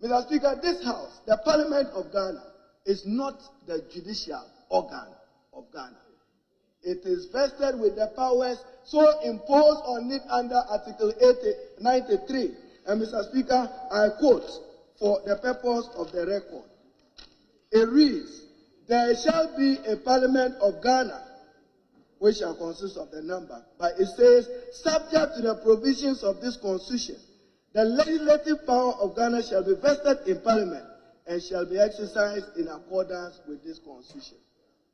Mr. Speaker, this House, the Parliament of Ghana, is not the judicial organ of Ghana. It is vested with the powers so imposed on it under Article 93. And Mr. Speaker, I quote for the purpose of the record. It reads, "There shall be a Parliament of Ghana, which shall consist of the number." But it says, "Subject to the provisions of this Constitution, the legislative power of Ghana shall be vested in Parliament and shall be exercised in accordance with this Constitution."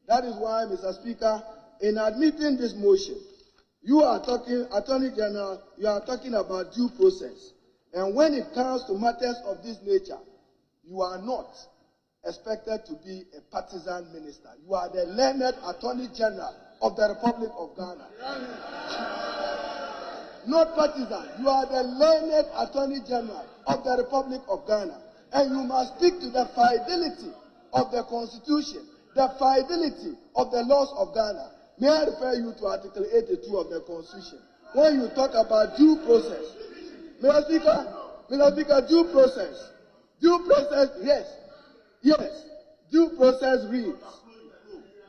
That is why, Mr. Speaker, in admitting this motion, you are talking, Attorney General, you are talking about due process. And when it comes to matters of this nature, you are not expected to be a partisan minister. You are the learned Attorney General of the Republic of Ghana. Not partisan. You are the learned Attorney General of the Republic of Ghana. And you must speak to the fidelity of the Constitution, the fidelity of the laws of Ghana. May I refer you to Article 82 of the Constitution? When you talk about due process, Mr. Speaker, due process, yes, due process reads,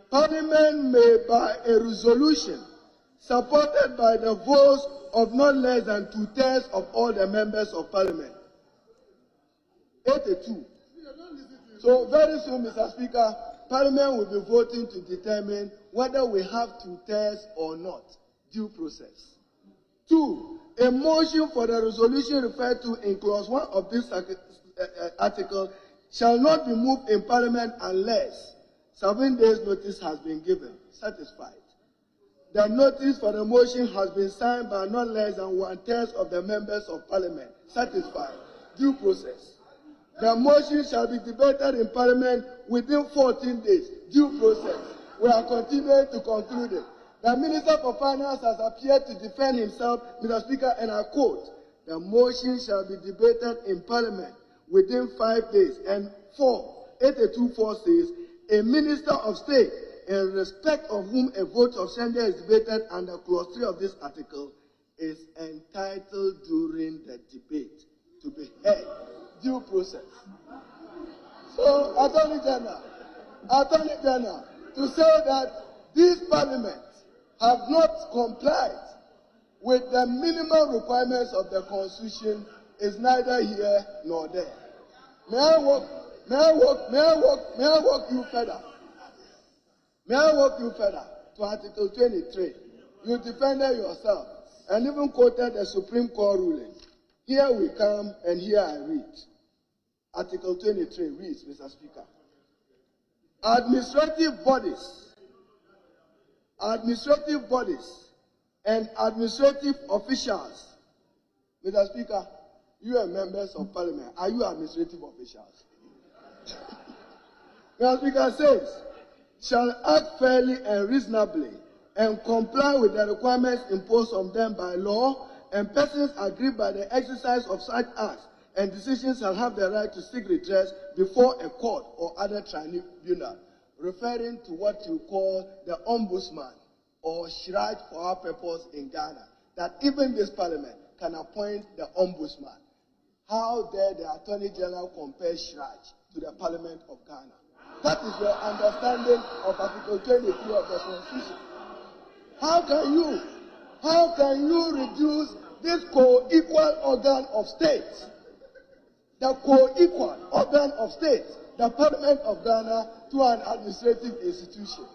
"Parliament may by a resolution supported by the votes of not less than 2/3 of all the members of Parliament." 82. So very soon, Mr. Speaker, Parliament will be voting to determine whether we have 2/3 or not. Due process. 2. A motion for the resolution referred to in clause 1 of this article shall not be moved in Parliament unless 7 days notice has been given. Satisfied. The notice for the motion has been signed by not less than 1/3 of the members of Parliament. Satisfied. Due process. The motion shall be debated in Parliament within 14 days. Due process. We are continuing to conclude it. The Minister for Finance has appeared to defend himself, Mr. Speaker, and I quote, "The motion shall be debated in Parliament within 5 days." And 82(4) says, "A Minister of State, in respect of whom a vote of censure is debated under clause 3 of this article, is entitled during the debate to be heard." Due process. So, Attorney General, to say that these parliaments have not complied with the minimum requirements of the Constitution is neither here nor there. May I walk you further? May I walk you further to Article 23? You defended yourself and even quoted the Supreme Court ruling. Here we come, and here I read. Article 23 reads, Mr. Speaker, administrative bodies and administrative officials. Mr. Speaker, you are members of Parliament. Are you administrative officials? Mr. Speaker says, shall act fairly and reasonably and comply with the requirements imposed on them by law, and persons aggrieved by the exercise of such acts and decisions shall have the right to seek redress before a court or other tribunal, referring to what you call the ombudsman or CHRAJ for our purpose in Ghana, that even this parliament can appoint the ombudsman. How dare the Attorney General compare CHRAJ to the Parliament of Ghana? That is your understanding of Article 23 of the Constitution. How can you reduce this co-equal organ of states, the co-equal organ of states, the Parliament of Ghana, to an administrative institution?